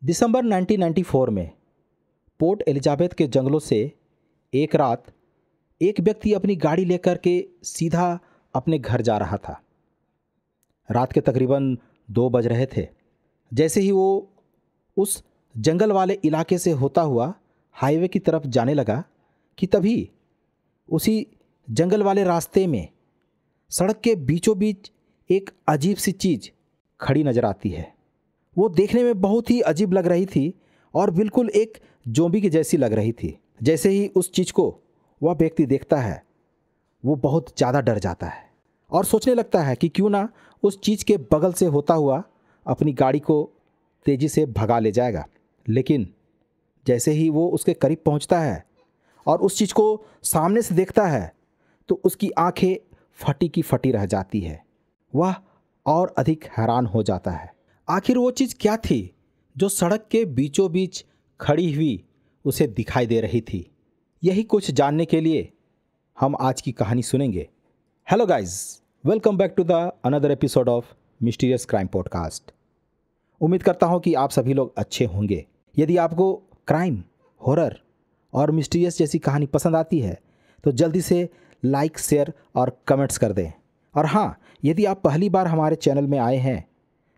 दिसंबर 1994 में port Elizabeth के जंगलों से एक रात एक व्यक्ति अपनी गाड़ी लेकर के सीधा अपने घर जा रहा था। रात के तकरीबन 2 बज रहे थे। जैसे ही वो उस जंगल वाले इलाके से होता हुआ हाईवे की तरफ जाने लगा कि तभी उसी जंगल वाले रास्ते में सड़क के बीचों बीच एक अजीब सी चीज़ खड़ी नज़र आती है। वो देखने में बहुत ही अजीब लग रही थी और बिल्कुल एक ज़ोंबी की जैसी लग रही थी। जैसे ही उस चीज़ को वह व्यक्ति देखता है वो बहुत ज़्यादा डर जाता है और सोचने लगता है कि क्यों ना उस चीज़ के बगल से होता हुआ अपनी गाड़ी को तेज़ी से भगा ले जाएगा। लेकिन जैसे ही वो उसके करीब पहुंचता है और उस चीज़ को सामने से देखता है तो उसकी आंखें फटी की फटी रह जाती है। वह और अधिक हैरान हो जाता है। आखिर वो चीज़ क्या थी जो सड़क के बीचों बीच खड़ी हुई उसे दिखाई दे रही थी? यही कुछ जानने के लिए हम आज की कहानी सुनेंगे। Hello guys, welcome back to the another episode of mysterious crime podcast. उम्मीद करता हूँ कि आप सभी लोग अच्छे होंगे। यदि आपको क्राइम, हॉरर और मिस्टीरियस जैसी कहानी पसंद आती है तो जल्दी से लाइक, शेयर और कमेंट्स कर दें। और हाँ, यदि आप पहली बार हमारे चैनल में आए हैं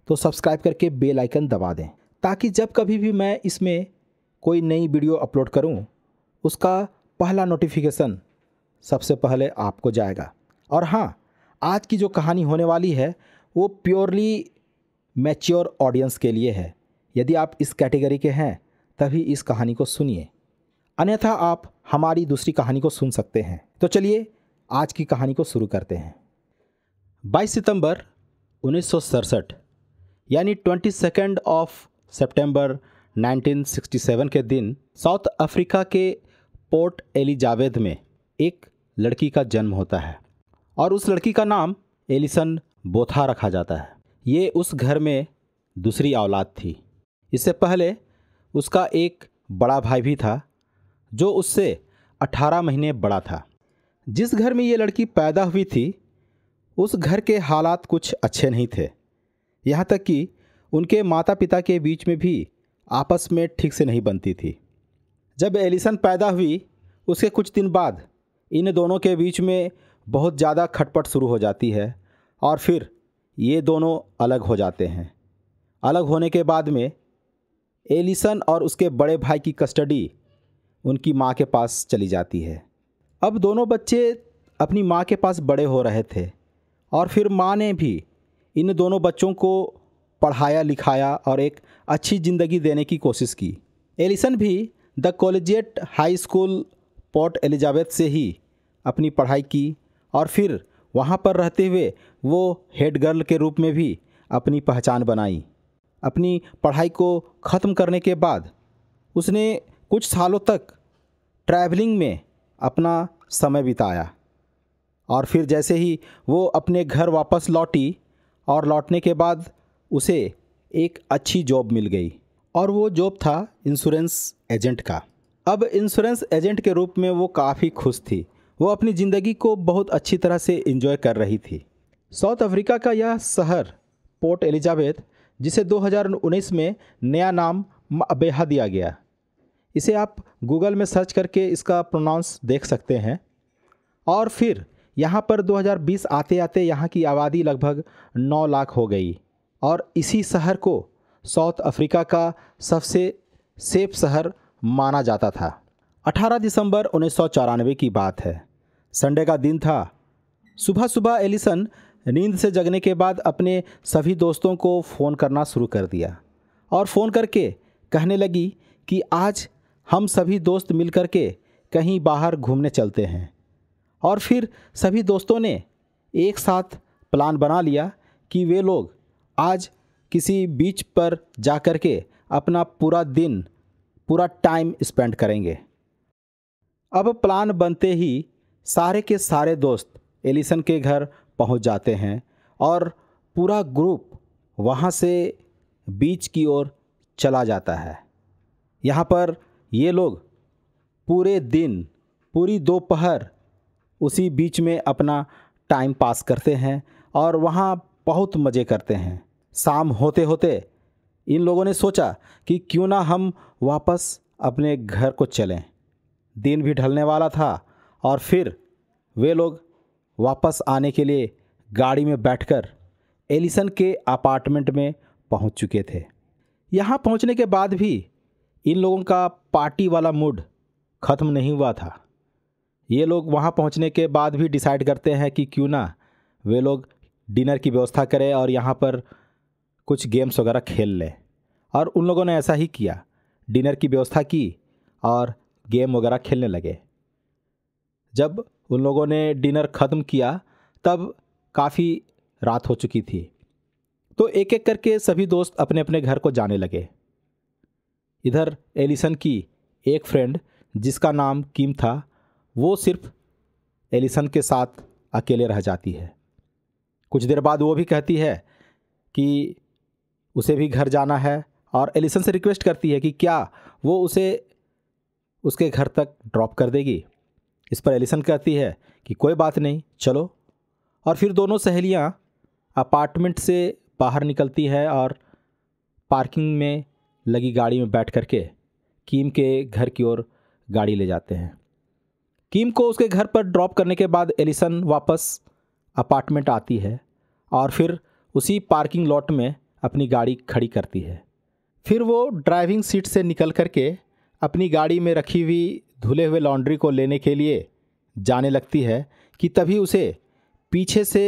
तो सब्सक्राइब करके बेल आइकन दबा दें ताकि जब कभी भी मैं इसमें कोई नई वीडियो अपलोड करूं उसका पहला नोटिफिकेशन सबसे पहले आपको जाएगा। और हाँ, आज की जो कहानी होने वाली है वो प्योरली मैच्योर ऑडियंस के लिए है। यदि आप इस कैटेगरी के हैं तभी इस कहानी को सुनिए, अन्यथा आप हमारी दूसरी कहानी को सुन सकते हैं। तो चलिए आज की कहानी को शुरू करते हैं। 22 सितंबर 1967 यानी 22 सितंबर 1967 के दिन साउथ अफ्रीका के पोर्ट एलिजाबेथ में एक लड़की का जन्म होता है और उस लड़की का नाम एलिसन बोथा रखा जाता है। ये उस घर में दूसरी औलाद थी। इससे पहले उसका एक बड़ा भाई भी था जो उससे 18 महीने बड़ा था। जिस घर में ये लड़की पैदा हुई थी उस घर के हालात कुछ अच्छे नहीं थे। यहाँ तक कि उनके माता पिता के बीच में भी आपस में ठीक से नहीं बनती थी। जब एलिसन पैदा हुई उसके कुछ दिन बाद इन दोनों के बीच में बहुत ज़्यादा खटपट शुरू हो जाती है और फिर ये दोनों अलग हो जाते हैं। अलग होने के बाद में एलिसन और उसके बड़े भाई की कस्टडी उनकी माँ के पास चली जाती है। अब दोनों बच्चे अपनी माँ के पास बड़े हो रहे थे और फिर माँ ने भी इन दोनों बच्चों को पढ़ाया लिखाया और एक अच्छी ज़िंदगी देने की कोशिश की। एलिसन भी the collegiate high school port Elizabeth से ही अपनी पढ़ाई की और फिर वहाँ पर रहते हुए वो हेड गर्ल के रूप में भी अपनी पहचान बनाई। अपनी पढ़ाई को ख़त्म करने के बाद उसने कुछ सालों तक ट्रैवलिंग में अपना समय बिताया और फिर जैसे ही वो अपने घर वापस लौटी और लौटने के बाद उसे एक अच्छी जॉब मिल गई और वो जॉब था इंश्योरेंस एजेंट का। अब इंश्योरेंस एजेंट के रूप में वो काफ़ी खुश थी। वो अपनी ज़िंदगी को बहुत अच्छी तरह से एंजॉय कर रही थी। साउथ अफ्रीका का यह शहर पोर्ट एलिजाबेथ, जिसे 2019 में नया नाम मबेहा दिया गया, इसे आप गूगल में सर्च करके इसका प्रोनाउंस देख सकते हैं। और फिर यहाँ पर 2020 आते आते यहाँ की आबादी लगभग 9 लाख हो गई और इसी शहर को साउथ अफ्रीका का सबसे सेफ शहर माना जाता था। 18 दिसंबर 1994 की बात है। संडे का दिन था। सुबह सुबह एलिसन नींद से जगने के बाद अपने सभी दोस्तों को फ़ोन करना शुरू कर दिया और फ़ोन करके कहने लगी कि आज हम सभी दोस्त मिल कर के कहीं बाहर घूमने चलते हैं। और फिर सभी दोस्तों ने एक साथ प्लान बना लिया कि वे लोग आज किसी बीच पर जा कर के अपना पूरा दिन, पूरा टाइम स्पेंड करेंगे। अब प्लान बनते ही सारे के सारे दोस्त एलिसन के घर पहुंच जाते हैं और पूरा ग्रुप वहां से बीच की ओर चला जाता है। यहाँ पर ये लोग पूरे दिन, पूरी दोपहर उसी बीच में अपना टाइम पास करते हैं और वहाँ बहुत मज़े करते हैं। शाम होते होते इन लोगों ने सोचा कि क्यों ना हम वापस अपने घर को चलें। दिन भी ढलने वाला था और फिर वे लोग वापस आने के लिए गाड़ी में बैठकर एलिसन के अपार्टमेंट में पहुंच चुके थे। यहाँ पहुंचने के बाद भी इन लोगों का पार्टी वाला मूड ख़त्म नहीं हुआ था। ये लोग वहाँ पहुँचने के बाद भी डिसाइड करते हैं कि क्यों ना वे लोग डिनर की व्यवस्था करें और यहाँ पर कुछ गेम्स वगैरह खेल लें। और उन लोगों ने ऐसा ही किया, डिनर की व्यवस्था की और गेम वगैरह खेलने लगे। जब उन लोगों ने डिनर ख़त्म किया तब काफ़ी रात हो चुकी थी, तो एक एक करके सभी दोस्त अपने अपने घर को जाने लगे। इधर एलिसन की एक फ्रेंड जिसका नाम किम था, वो सिर्फ एलिसन के साथ अकेले रह जाती है। कुछ देर बाद वो भी कहती है कि उसे भी घर जाना है और एलिसन से रिक्वेस्ट करती है कि क्या वो उसे उसके घर तक ड्रॉप कर देगी। इस पर एलिसन कहती है कि कोई बात नहीं, चलो। और फिर दोनों सहेलियां अपार्टमेंट से बाहर निकलती है और पार्किंग में लगी गाड़ी में बैठ करके किम के घर की ओर गाड़ी ले जाते हैं। किम को उसके घर पर ड्रॉप करने के बाद एलिसन वापस अपार्टमेंट आती है और फिर उसी पार्किंग लॉट में अपनी गाड़ी खड़ी करती है। फिर वो ड्राइविंग सीट से निकल करके अपनी गाड़ी में रखी हुई धुले हुए लॉन्ड्री को लेने के लिए जाने लगती है कि तभी उसे पीछे से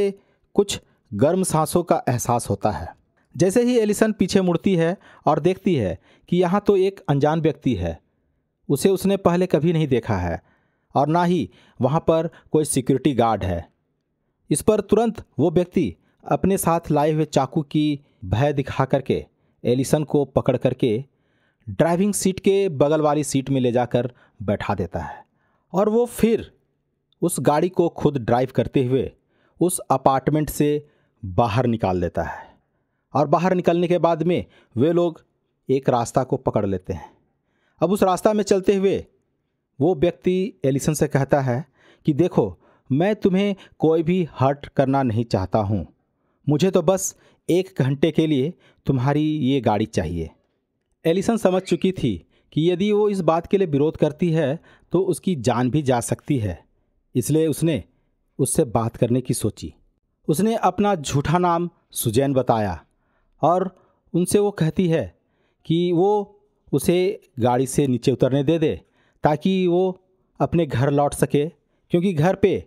कुछ गर्म सांसों का एहसास होता है। जैसे ही एलिसन पीछे मुड़ती है और देखती है कि यहाँ तो एक अनजान व्यक्ति है, उसे उसने पहले कभी नहीं देखा है और ना ही वहाँ पर कोई सिक्योरिटी गार्ड है। इस पर तुरंत वो व्यक्ति अपने साथ लाए हुए चाकू की भय दिखा करके एलिसन को पकड़ करके ड्राइविंग सीट के बगल वाली सीट में ले जाकर बैठा देता है और वो फिर उस गाड़ी को खुद ड्राइव करते हुए उस अपार्टमेंट से बाहर निकाल देता है। और बाहर निकलने के बाद में वे लोग एक रास्ता को पकड़ लेते हैं। अब उस रास्ता में चलते हुए वो व्यक्ति एलिसन से कहता है कि देखो, मैं तुम्हें कोई भी हर्ट करना नहीं चाहता हूँ, मुझे तो बस 1 घंटे के लिए तुम्हारी ये गाड़ी चाहिए। एलिसन समझ चुकी थी कि यदि वो इस बात के लिए विरोध करती है तो उसकी जान भी जा सकती है, इसलिए उसने उससे बात करने की सोची। उसने अपना झूठा नाम सुजैन बताया और उनसे वो कहती है कि वो उसे गाड़ी से नीचे उतरने दे दे ताकि वो अपने घर लौट सके, क्योंकि घर पे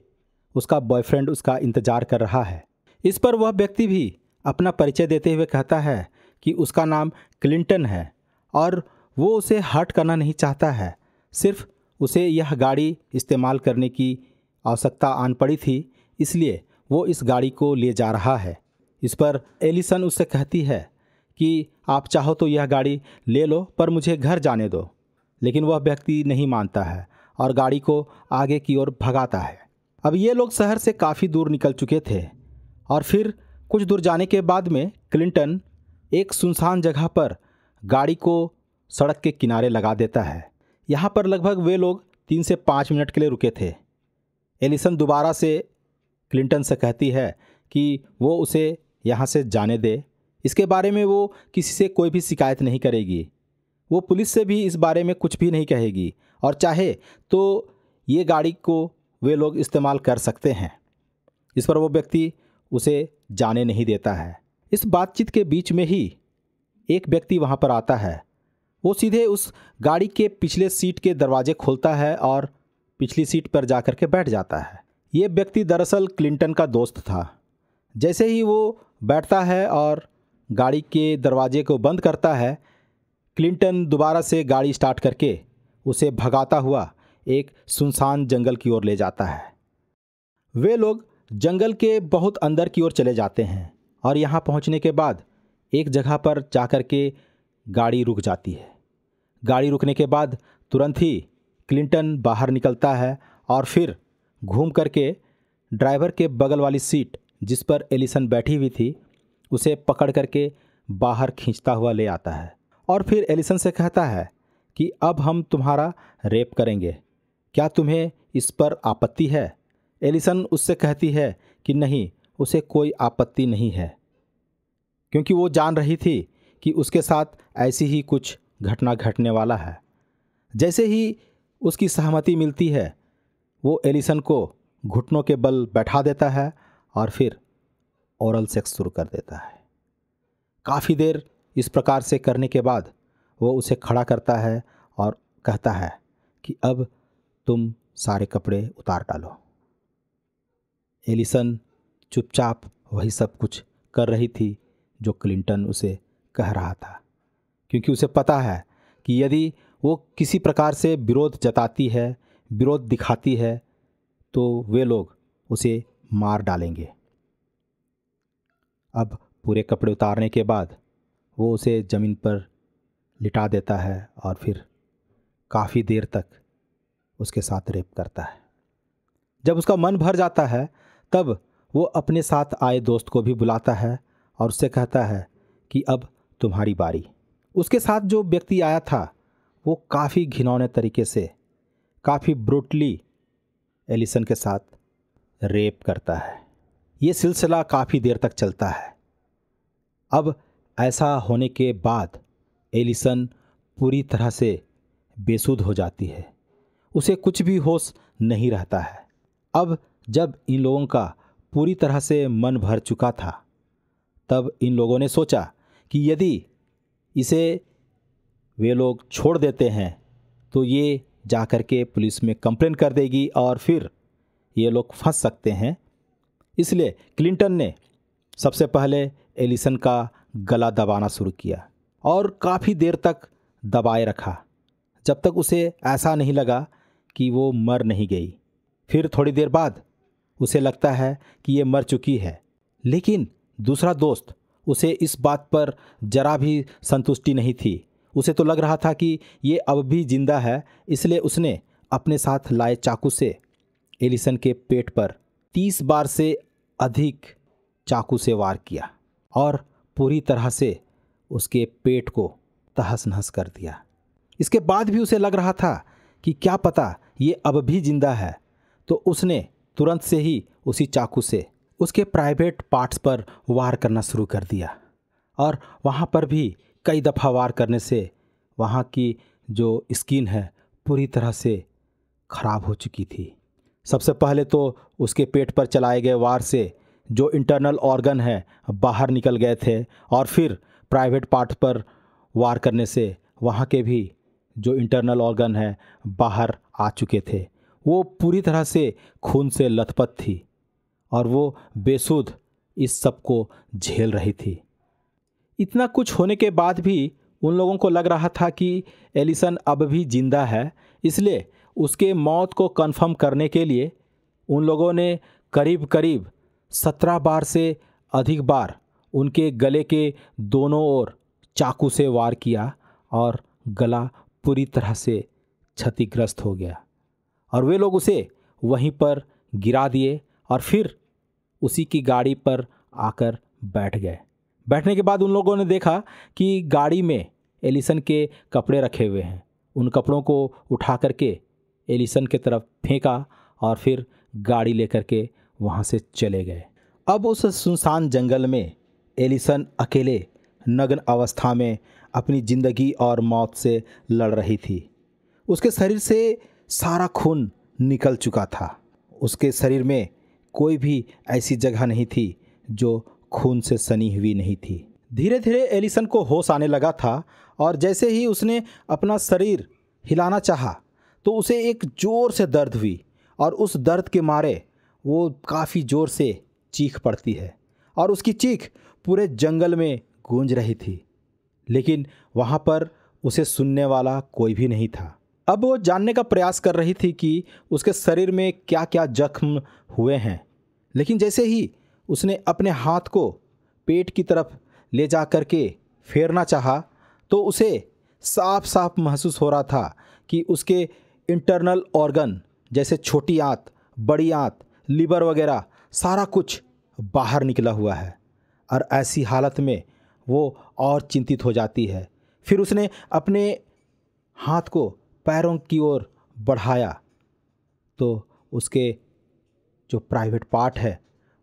उसका बॉयफ्रेंड उसका इंतज़ार कर रहा है। इस पर वह व्यक्ति भी अपना परिचय देते हुए कहता है कि उसका नाम क्लिंटन है और वो उसे हर्ट करना नहीं चाहता है, सिर्फ उसे यह गाड़ी इस्तेमाल करने की आवश्यकता आन पड़ी थी, इसलिए वो इस गाड़ी को ले जा रहा है। इस पर एलिसन उससे कहती है कि आप चाहो तो यह गाड़ी ले लो, पर मुझे घर जाने दो। लेकिन वह व्यक्ति नहीं मानता है और गाड़ी को आगे की ओर भगाता है। अब ये लोग शहर से काफ़ी दूर निकल चुके थे और फिर कुछ दूर जाने के बाद में क्लिंटन एक सुनसान जगह पर गाड़ी को सड़क के किनारे लगा देता है। यहाँ पर लगभग वे लोग 3 से 5 मिनट के लिए रुके थे। एलिसन दोबारा से क्लिंटन से कहती है कि वो उसे यहाँ से जाने दे, इसके बारे में वो किसी से कोई भी शिकायत नहीं करेगी, वो पुलिस से भी इस बारे में कुछ भी नहीं कहेगी और चाहे तो ये गाड़ी को वे लोग इस्तेमाल कर सकते हैं। इस पर वो व्यक्ति उसे जाने नहीं देता है। इस बातचीत के बीच में ही एक व्यक्ति वहाँ पर आता है। वो सीधे उस गाड़ी के पिछले सीट के दरवाजे खोलता है और पिछली सीट पर जाकर के बैठ जाता है। ये व्यक्ति दरअसल क्लिंटन का दोस्त था। जैसे ही वो बैठता है और गाड़ी के दरवाजे को बंद करता है, क्लिंटन दोबारा से गाड़ी स्टार्ट करके उसे भगाता हुआ एक सुनसान जंगल की ओर ले जाता है। वे लोग जंगल के बहुत अंदर की ओर चले जाते हैं और यहाँ पहुँचने के बाद एक जगह पर जाकर के गाड़ी रुक जाती है। गाड़ी रुकने के बाद तुरंत ही क्लिंटन बाहर निकलता है और फिर घूम करके ड्राइवर के बगल वाली सीट जिस पर एलिसन बैठी हुई थी उसे पकड़ करके बाहर खींचता हुआ ले आता है और फिर एलिसन से कहता है कि अब हम तुम्हारा रेप करेंगे, क्या तुम्हें इस पर आपत्ति है? एलिसन उससे कहती है कि नहीं, उसे कोई आपत्ति नहीं है, क्योंकि वो जान रही थी कि उसके साथ ऐसी ही कुछ घटना घटने वाला है। जैसे ही उसकी सहमति मिलती है, वो एलिसन को घुटनों के बल बैठा देता है और फिर ओरल सेक्स शुरू कर देता है। काफ़ी देर इस प्रकार से करने के बाद वो उसे खड़ा करता है और कहता है कि अब तुम सारे कपड़े उतार डालो। एलिसन चुपचाप वही सब कुछ कर रही थी जो क्लिंटन उसे कह रहा था, क्योंकि उसे पता है कि यदि वो किसी प्रकार से विरोध जताती है, विरोध दिखाती है, तो वे लोग उसे मार डालेंगे। अब पूरे कपड़े उतारने के बाद वो उसे ज़मीन पर लिटा देता है और फिर काफ़ी देर तक उसके साथ रेप करता है। जब उसका मन भर जाता है तब वो अपने साथ आए दोस्त को भी बुलाता है और उससे कहता है कि अब तुम्हारी बारी। उसके साथ जो व्यक्ति आया था वो काफ़ी घिनौने तरीके से, काफ़ी ब्रूटली एलिसन के साथ रेप करता है। ये सिलसिला काफ़ी देर तक चलता है। अब ऐसा होने के बाद एलिसन पूरी तरह से बेसुध हो जाती है, उसे कुछ भी होश नहीं रहता है। अब जब इन लोगों का पूरी तरह से मन भर चुका था, तब इन लोगों ने सोचा कि यदि इसे वे लोग छोड़ देते हैं तो ये जाकर के पुलिस में कंप्लेन कर देगी और फिर ये लोग फंस सकते हैं। इसलिए क्लिंटन ने सबसे पहले एलिसन का गला दबाना शुरू किया और काफ़ी देर तक दबाए रखा, जब तक उसे ऐसा नहीं लगा कि वो मर नहीं गई। फिर थोड़ी देर बाद उसे लगता है कि ये मर चुकी है, लेकिन दूसरा दोस्त उसे इस बात पर जरा भी संतुष्टि नहीं थी। उसे तो लग रहा था कि ये अब भी जिंदा है, इसलिए उसने अपने साथ लाए चाकू से एलिसन के पेट पर 30 बार से अधिक चाकू से वार किया और पूरी तरह से उसके पेट को तहस नहस कर दिया। इसके बाद भी उसे लग रहा था कि क्या पता ये अब भी जिंदा है, तो उसने तुरंत से ही उसी चाकू से उसके प्राइवेट पार्ट्स पर वार करना शुरू कर दिया और वहाँ पर भी कई दफ़ा वार करने से वहाँ की जो स्किन है पूरी तरह से ख़राब हो चुकी थी। सबसे पहले तो उसके पेट पर चलाए गए वार से जो इंटरनल ऑर्गन है बाहर निकल गए थे और फिर प्राइवेट पार्ट पर वार करने से वहाँ के भी जो इंटरनल ऑर्गन है बाहर आ चुके थे। वो पूरी तरह से खून से लथपथ थी और वो बेसुध इस सब को झेल रही थी। इतना कुछ होने के बाद भी उन लोगों को लग रहा था कि एलिसन अब भी जिंदा है, इसलिए उसके मौत को कंफर्म करने के लिए उन लोगों ने करीब करीब 17 बार से अधिक बार उनके गले के दोनों ओर चाकू से वार किया और गला पूरी तरह से क्षतिग्रस्त हो गया और वे लोग उसे वहीं पर गिरा दिए और फिर उसी की गाड़ी पर आकर बैठ गए। बैठने के बाद उन लोगों ने देखा कि गाड़ी में एलिसन के कपड़े रखे हुए हैं। उन कपड़ों को उठा करके एलिसन की तरफ फेंका और फिर गाड़ी लेकर के वहाँ से चले गए। अब उस सुनसान जंगल में एलिसन अकेले नग्न अवस्था में अपनी ज़िंदगी और मौत से लड़ रही थी। उसके शरीर से सारा खून निकल चुका था। उसके शरीर में कोई भी ऐसी जगह नहीं थी जो खून से सनी हुई नहीं थी। धीरे धीरे एलिसन को होश आने लगा था और जैसे ही उसने अपना शरीर हिलाना चाहा तो उसे एक ज़ोर से दर्द हुई और उस दर्द के मारे वो काफ़ी ज़ोर से चीख पड़ती है और उसकी चीख पूरे जंगल में गूंज रही थी, लेकिन वहाँ पर उसे सुनने वाला कोई भी नहीं था। अब वो जानने का प्रयास कर रही थी कि उसके शरीर में क्या क्या जख्म हुए हैं, लेकिन जैसे ही उसने अपने हाथ को पेट की तरफ ले जा कर के फेरना चाहा तो उसे साफ साफ महसूस हो रहा था कि उसके इंटरनल ऑर्गन जैसे छोटी आंत, बड़ी आंत, लीवर वगैरह सारा कुछ बाहर निकला हुआ है और ऐसी हालत में वो और चिंतित हो जाती है। फिर उसने अपने हाथ को पैरों की ओर बढ़ाया तो उसके जो प्राइवेट पार्ट है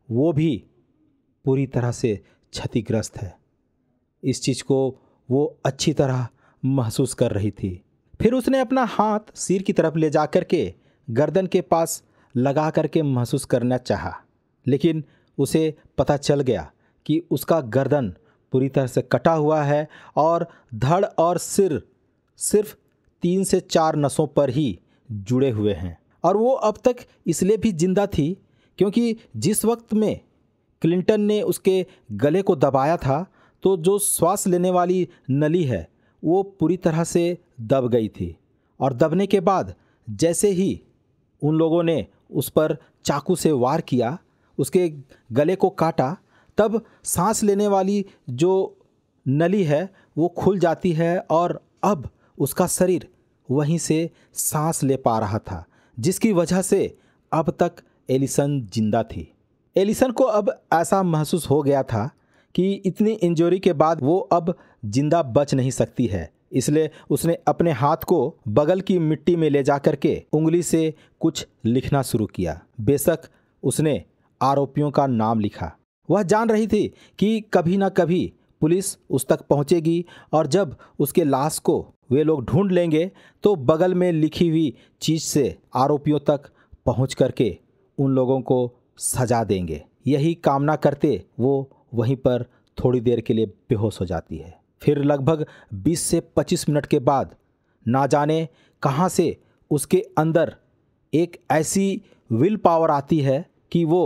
वो भी पूरी तरह से क्षतिग्रस्त है। इस चीज़ को वो अच्छी तरह महसूस कर रही थी। फिर उसने अपना हाथ सिर की तरफ ले जा कर के गर्दन के पास लगा करके महसूस करना चाहा, लेकिन उसे पता चल गया कि उसका गर्दन पूरी तरह से कटा हुआ है और धड़ और सिर सिर्फ 3 से 4 नसों पर ही जुड़े हुए हैं। और वो अब तक इसलिए भी जिंदा थी क्योंकि जिस वक्त में क्लिंटन ने उसके गले को दबाया था तो जो श्वास लेने वाली नली है वो पूरी तरह से दब गई थी, और दबने के बाद जैसे ही उन लोगों ने उस पर चाकू से वार किया, उसके गले को काटा, तब सांस लेने वाली जो नली है वो खुल जाती है और अब उसका शरीर वहीं से सांस ले पा रहा था, जिसकी वजह से अब तक एलिसन जिंदा थी। एलिसन को अब ऐसा महसूस हो गया था कि इतनी इंजरी के बाद वो अब जिंदा बच नहीं सकती है, इसलिए उसने अपने हाथ को बगल की मिट्टी में ले जाकर के उंगली से कुछ लिखना शुरू किया। बेशक उसने आरोपियों का नाम लिखा। वह जान रही थी कि कभी ना कभी पुलिस उस तक पहुंचेगी और जब उसके लाश को वे लोग ढूंढ लेंगे तो बगल में लिखी हुई चीज़ से आरोपियों तक पहुंच करके उन लोगों को सजा देंगे। यही कामना करते वो वहीं पर थोड़ी देर के लिए बेहोश हो जाती है। फिर लगभग 20 से 25 मिनट के बाद ना जाने कहाँ से उसके अंदर एक ऐसी विल पावर आती है कि वो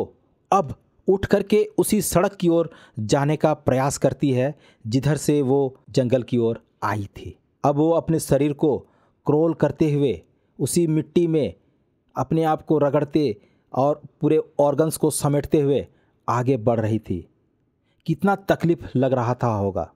अब उठ करके उसी सड़क की ओर जाने का प्रयास करती है जिधर से वो जंगल की ओर आई थी। अब वो अपने शरीर को क्रोल करते हुए उसी मिट्टी में अपने आप को रगड़ते और पूरे ऑर्गन्स को समेटते हुए आगे बढ़ रही थी। कितना तकलीफ लग रहा था होगा।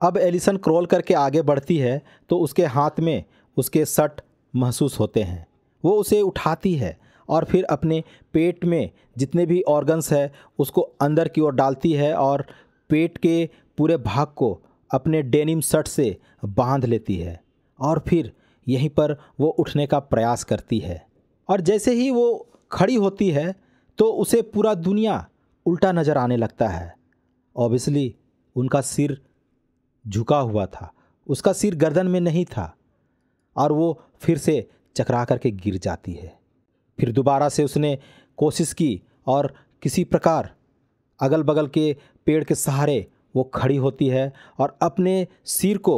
अब एलिसन क्रोल करके आगे बढ़ती है तो उसके हाथ में उसके सट महसूस होते हैं। वो उसे उठाती है और फिर अपने पेट में जितने भी ऑर्गन्स है उसको अंदर की ओर डालती है और पेट के पूरे भाग को अपने डेनिम शर्ट से बांध लेती है और फिर यहीं पर वो उठने का प्रयास करती है। और जैसे ही वो खड़ी होती है तो उसे पूरा दुनिया उल्टा नज़र आने लगता है। ऑब्वियसली उनका सिर झुका हुआ था, उसका सिर गर्दन में नहीं था और वो फिर से चकरा करके गिर जाती है। फिर दोबारा से उसने कोशिश की और किसी प्रकार अगल बगल के पेड़ के सहारे वो खड़ी होती है और अपने सिर को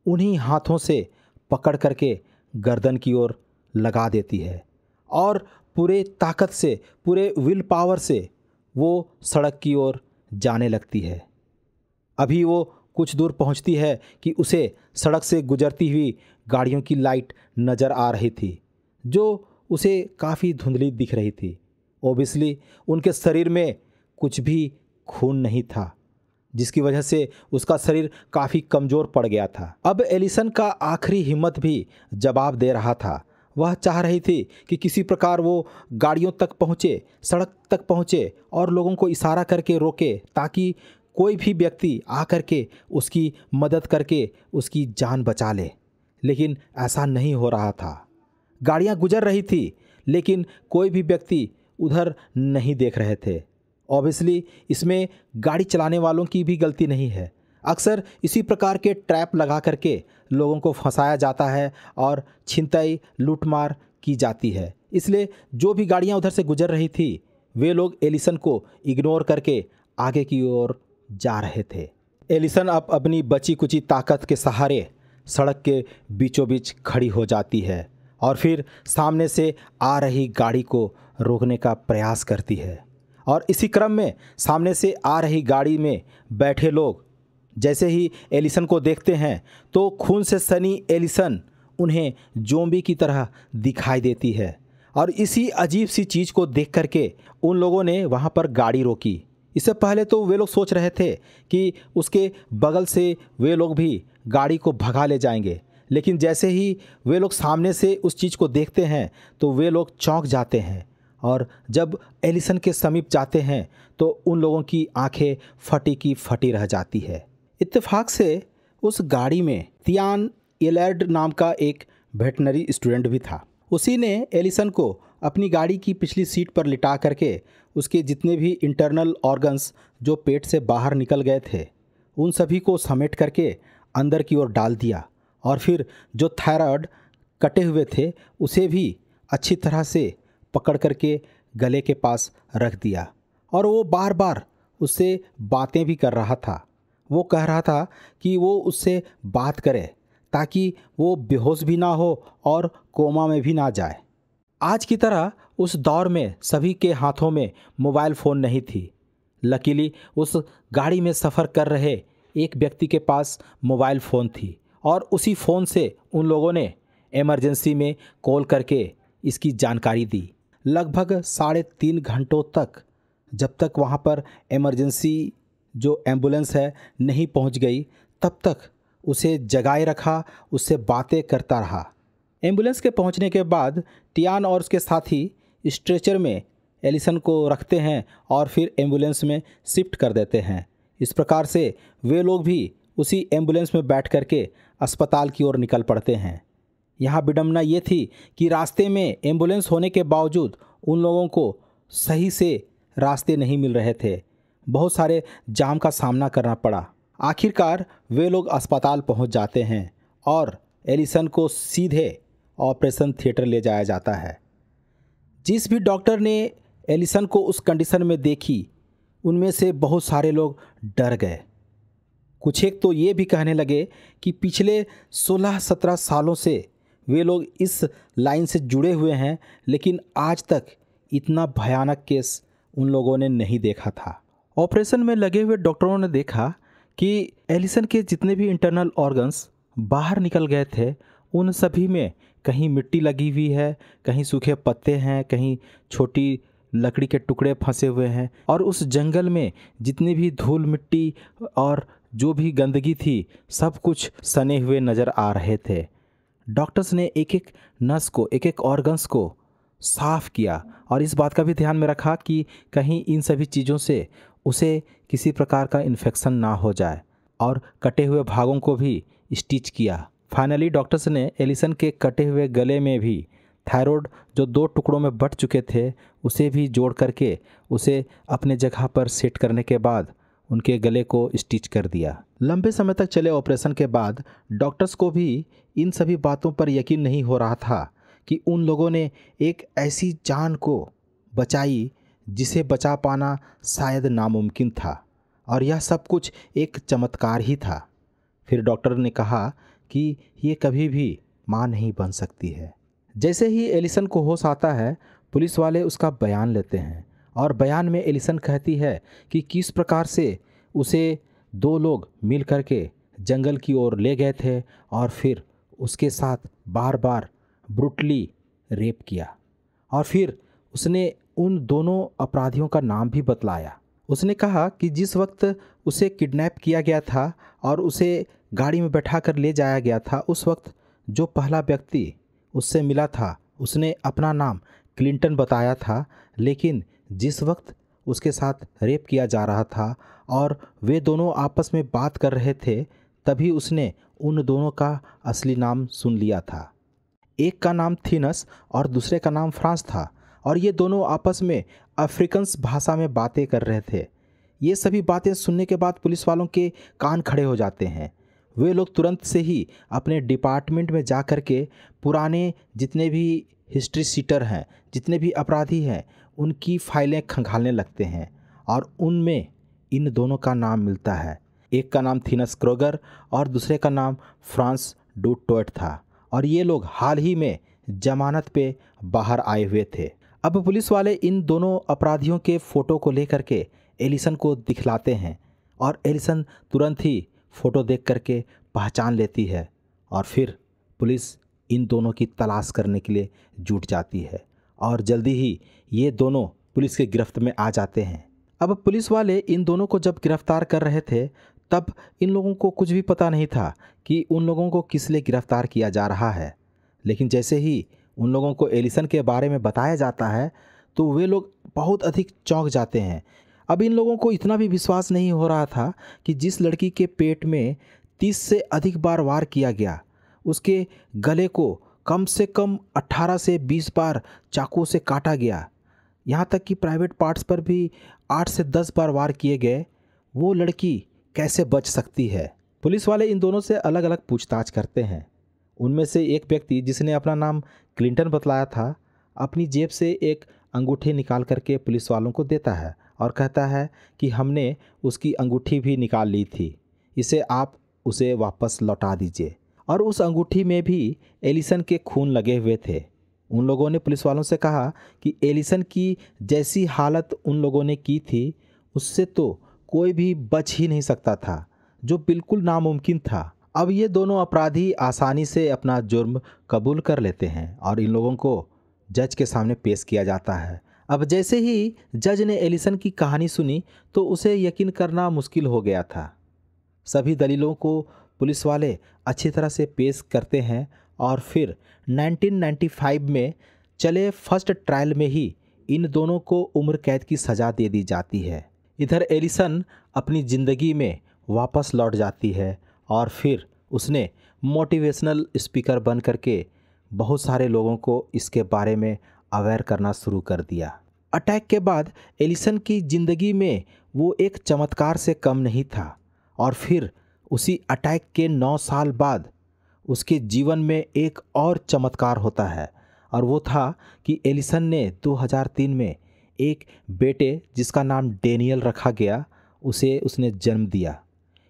उन्हीं हाथों से पकड़ करके गर्दन की ओर लगा देती है और पूरे ताकत से, पूरे विल पावर से वो सड़क की ओर जाने लगती है। अभी वो कुछ दूर पहुंचती है कि उसे सड़क से गुजरती हुई गाड़ियों की लाइट नज़र आ रही थी जो उसे काफ़ी धुंधली दिख रही थी। ओबियसली उनके शरीर में कुछ भी खून नहीं था, जिसकी वजह से उसका शरीर काफ़ी कमज़ोर पड़ गया था। अब एलिसन का आखिरी हिम्मत भी जवाब दे रहा था। वह चाह रही थी कि किसी प्रकार वो गाड़ियों तक पहुँचे, सड़क तक पहुँचे और लोगों को इशारा करके रोके ताकि कोई भी व्यक्ति आकर के उसकी मदद करके उसकी जान बचा ले। लेकिन ऐसा नहीं हो रहा था। गाड़ियाँ गुजर रही थी लेकिन कोई भी व्यक्ति उधर नहीं देख रहे थे। ऑब्वियसली इसमें गाड़ी चलाने वालों की भी गलती नहीं है। अक्सर इसी प्रकार के ट्रैप लगा करके लोगों को फंसाया जाता है और छिनताई लूटमार की जाती है। इसलिए जो भी गाड़ियां उधर से गुजर रही थी वे लोग एलिसन को इग्नोर करके आगे की ओर जा रहे थे। एलिसन अब अपनी बची कुची ताकत के सहारे सड़क के बीचों बीच खड़ी हो जाती है और फिर सामने से आ रही गाड़ी को रोकने का प्रयास करती है। और इसी क्रम में सामने से आ रही गाड़ी में बैठे लोग जैसे ही एलिसन को देखते हैं तो खून से सनी एलिसन उन्हें ज़ोंबी की तरह दिखाई देती है। और इसी अजीब सी चीज़ को देख करके उन लोगों ने वहाँ पर गाड़ी रोकी। इससे पहले तो वे लोग सोच रहे थे कि उसके बगल से वे लोग भी गाड़ी को भगा ले जाएंगे, लेकिन जैसे ही वे लोग सामने से उस चीज़ को देखते हैं तो वे लोग चौंक जाते हैं और जब एलिसन के समीप जाते हैं तो उन लोगों की आंखें फटी की फटी रह जाती है। इत्तेफाक से उस गाड़ी में तियान एलर्ड नाम का एक वेटनरी स्टूडेंट भी था। उसी ने एलिसन को अपनी गाड़ी की पिछली सीट पर लिटा करके उसके जितने भी इंटरनल ऑर्गन्स जो पेट से बाहर निकल गए थे उन सभी को समेट करके अंदर की ओर डाल दिया और फिर जो थायराइड कटे हुए थे उसे भी अच्छी तरह से पकड़ करके गले के पास रख दिया। और वो बार बार उससे बातें भी कर रहा था। वो कह रहा था कि वो उससे बात करे ताकि वो बेहोश भी ना हो और कोमा में भी ना जाए। आज की तरह उस दौर में सभी के हाथों में मोबाइल फ़ोन नहीं थी। लकीली उस गाड़ी में सफ़र कर रहे एक व्यक्ति के पास मोबाइल फ़ोन थी और उसी फ़ोन से उन लोगों ने इमरजेंसी में कॉल करके इसकी जानकारी दी। लगभग 3.5 घंटों तक, जब तक वहाँ पर इमरजेंसी जो एम्बुलेंस है नहीं पहुँच गई, तब तक उसे जगाए रखा, उससे बातें करता रहा। एम्बुलेंस के पहुंचने के बाद टियान और उसके साथी स्ट्रेचर में एलिसन को रखते हैं और फिर एम्बुलेंस में शिफ्ट कर देते हैं। इस प्रकार से वे लोग भी उसी एम्बुलेंस में बैठ करके अस्पताल की ओर निकल पड़ते हैं। यहाँ विडंबना ये थी कि रास्ते में एम्बुलेंस होने के बावजूद उन लोगों को सही से रास्ते नहीं मिल रहे थे। बहुत सारे जाम का सामना करना पड़ा। आखिरकार वे लोग अस्पताल पहुंच जाते हैं और एलिसन को सीधे ऑपरेशन थिएटर ले जाया जाता है। जिस भी डॉक्टर ने एलिसन को उस कंडीशन में देखी, उनमें से बहुत सारे लोग डर गए। कुछ एक तो ये भी कहने लगे कि पिछले 16-17 सालों से वे लोग इस लाइन से जुड़े हुए हैं, लेकिन आज तक इतना भयानक केस उन लोगों ने नहीं देखा था। ऑपरेशन में लगे हुए डॉक्टरों ने देखा कि एलिसन के जितने भी इंटरनल ऑर्गन्स बाहर निकल गए थे, उन सभी में कहीं मिट्टी लगी हुई है, कहीं सूखे पत्ते हैं, कहीं छोटी लकड़ी के टुकड़े फंसे हुए हैं और उस जंगल में जितनी भी धूल मिट्टी और जो भी गंदगी थी, सब कुछ सने हुए नज़र आ रहे थे। डॉक्टर्स ने एक एक नस को, एक एक ऑर्गन्स को साफ़ किया और इस बात का भी ध्यान में रखा कि कहीं इन सभी चीज़ों से उसे किसी प्रकार का इन्फेक्शन ना हो जाए, और कटे हुए भागों को भी स्टिच किया। फाइनली डॉक्टर्स ने एलिसन के कटे हुए गले में भी थायराइड जो 2 टुकड़ों में बट चुके थे, उसे भी जोड़ करके उसे अपने जगह पर सेट करने के बाद उनके गले को स्टिच कर दिया। लंबे समय तक चले ऑपरेशन के बाद डॉक्टर्स को भी इन सभी बातों पर यकीन नहीं हो रहा था कि उन लोगों ने एक ऐसी जान को बचाई जिसे बचा पाना शायद नामुमकिन था, और यह सब कुछ एक चमत्कार ही था। फिर डॉक्टर ने कहा कि ये कभी भी मां नहीं बन सकती है। जैसे ही एलिसन को होश आता है, पुलिस वाले उसका बयान लेते हैं और बयान में एलिसन कहती है कि किस प्रकार से उसे 2 लोग मिल करके जंगल की ओर ले गए थे और फिर उसके साथ बार बार ब्रूटली रेप किया, और फिर उसने उन दोनों अपराधियों का नाम भी बतलाया। उसने कहा कि जिस वक्त उसे किडनैप किया गया था और उसे गाड़ी में बैठा कर ले जाया गया था, उस वक्त जो पहला व्यक्ति उससे मिला था उसने अपना नाम क्लिंटन बताया था, लेकिन जिस वक्त उसके साथ रेप किया जा रहा था और वे दोनों आपस में बात कर रहे थे, तभी उसने उन दोनों का असली नाम सुन लिया था। एक का नाम थीनस और दूसरे का नाम फ्रांस था, और ये दोनों आपस में अफ्रीकन्स भाषा में बातें कर रहे थे। ये सभी बातें सुनने के बाद पुलिस वालों के कान खड़े हो जाते हैं। वे लोग तुरंत से ही अपने डिपार्टमेंट में जा कर के पुराने जितने भी हिस्ट्री शीटर हैं, जितने भी अपराधी हैं, उनकी फाइलें खंगालने लगते हैं और उनमें इन दोनों का नाम मिलता है। एक का नाम थीनस क्रोगर और दूसरे का नाम फ्रांस डू टोट था, और ये लोग हाल ही में जमानत पे बाहर आए हुए थे। अब पुलिस वाले इन दोनों अपराधियों के फ़ोटो को लेकर के एलिसन को दिखलाते हैं और एलिसन तुरंत ही फ़ोटो देख करके पहचान लेती है, और फिर पुलिस इन दोनों की तलाश करने के लिए जुट जाती है और जल्दी ही ये दोनों पुलिस के गिरफ्त में आ जाते हैं। अब पुलिस वाले इन दोनों को जब गिरफ्तार कर रहे थे, तब इन लोगों को कुछ भी पता नहीं था कि उन लोगों को किस लिए गिरफ्तार किया जा रहा है। लेकिन जैसे ही उन लोगों को एलिसन के बारे में बताया जाता है, तो वे लोग बहुत अधिक चौंक जाते हैं। अब इन लोगों को इतना भी विश्वास नहीं हो रहा था कि जिस लड़की के पेट में 30 से अधिक बार वार किया गया, उसके गले को कम से कम 18 से 20 बार चाकू से काटा गया, यहाँ तक कि प्राइवेट पार्ट्स पर भी 8 से 10 बार वार किए गए, वो लड़की कैसे बच सकती है। पुलिस वाले इन दोनों से अलग अलग पूछताछ करते हैं। उनमें से एक व्यक्ति, जिसने अपना नाम क्लिंटन बतलाया था, अपनी जेब से एक अंगूठी निकाल करके पुलिस वालों को देता है और कहता है कि हमने उसकी अंगूठी भी निकाल ली थी, इसे आप उसे वापस लौटा दीजिए। और उस अंगूठी में भी एलिसन के खून लगे हुए थे। उन लोगों ने पुलिस वालों से कहा कि एलिसन की जैसी हालत उन लोगों ने की थी, उससे तो कोई भी बच ही नहीं सकता था, जो बिल्कुल नामुमकिन था। अब ये दोनों अपराधी आसानी से अपना जुर्म कबूल कर लेते हैं और इन लोगों को जज के सामने पेश किया जाता है। अब जैसे ही जज ने एलिसन की कहानी सुनी तो उसे यकीन करना मुश्किल हो गया था। सभी दलीलों को पुलिस वाले अच्छी तरह से पेश करते हैं और फिर 1995 में चले फर्स्ट ट्रायल में ही इन दोनों को उम्र कैद की सज़ा दे दी जाती है। इधर एलिसन अपनी ज़िंदगी में वापस लौट जाती है और फिर उसने मोटिवेशनल स्पीकर बन करके बहुत सारे लोगों को इसके बारे में अवेयर करना शुरू कर दिया। अटैक के बाद एलिसन की ज़िंदगी में वो एक चमत्कार से कम नहीं था और फिर उसी अटैक के 9 साल बाद उसके जीवन में एक और चमत्कार होता है और वो था कि एलिसन ने 2003 में एक बेटे जिसका नाम डेनियल रखा गया, उसे उसने जन्म दिया।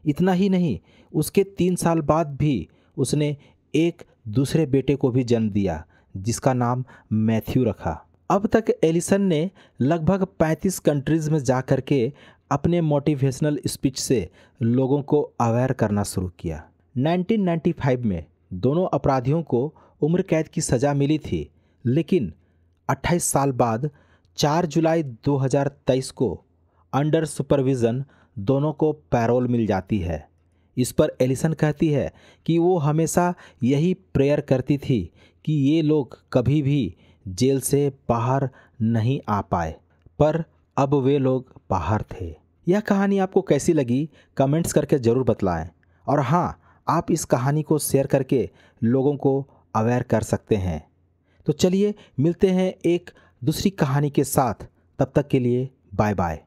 इतना ही नहीं, उसके 3 साल बाद भी उसने एक दूसरे बेटे को भी जन्म दिया जिसका नाम मैथ्यू रखा। अब तक एलिसन ने लगभग 35 कंट्रीज़ में जा कर के अपने मोटिवेशनल स्पीच से लोगों को अवेयर करना शुरू किया। 1995 में दोनों अपराधियों को उम्र कैद की सज़ा मिली थी, लेकिन 28 साल बाद 4 जुलाई 2023 को अंडर सुपरविज़न दोनों को पैरोल मिल जाती है। इस पर एलिसन कहती है कि वो हमेशा यही प्रेयर करती थी कि ये लोग कभी भी जेल से बाहर नहीं आ पाए, पर अब वे लोग बाहर थे। यह कहानी आपको कैसी लगी कमेंट्स करके ज़रूर बतलाएं। और हाँ, आप इस कहानी को शेयर करके लोगों को अवेयर कर सकते हैं। तो चलिए मिलते हैं एक दूसरी कहानी के साथ, तब तक के लिए बाय बाय।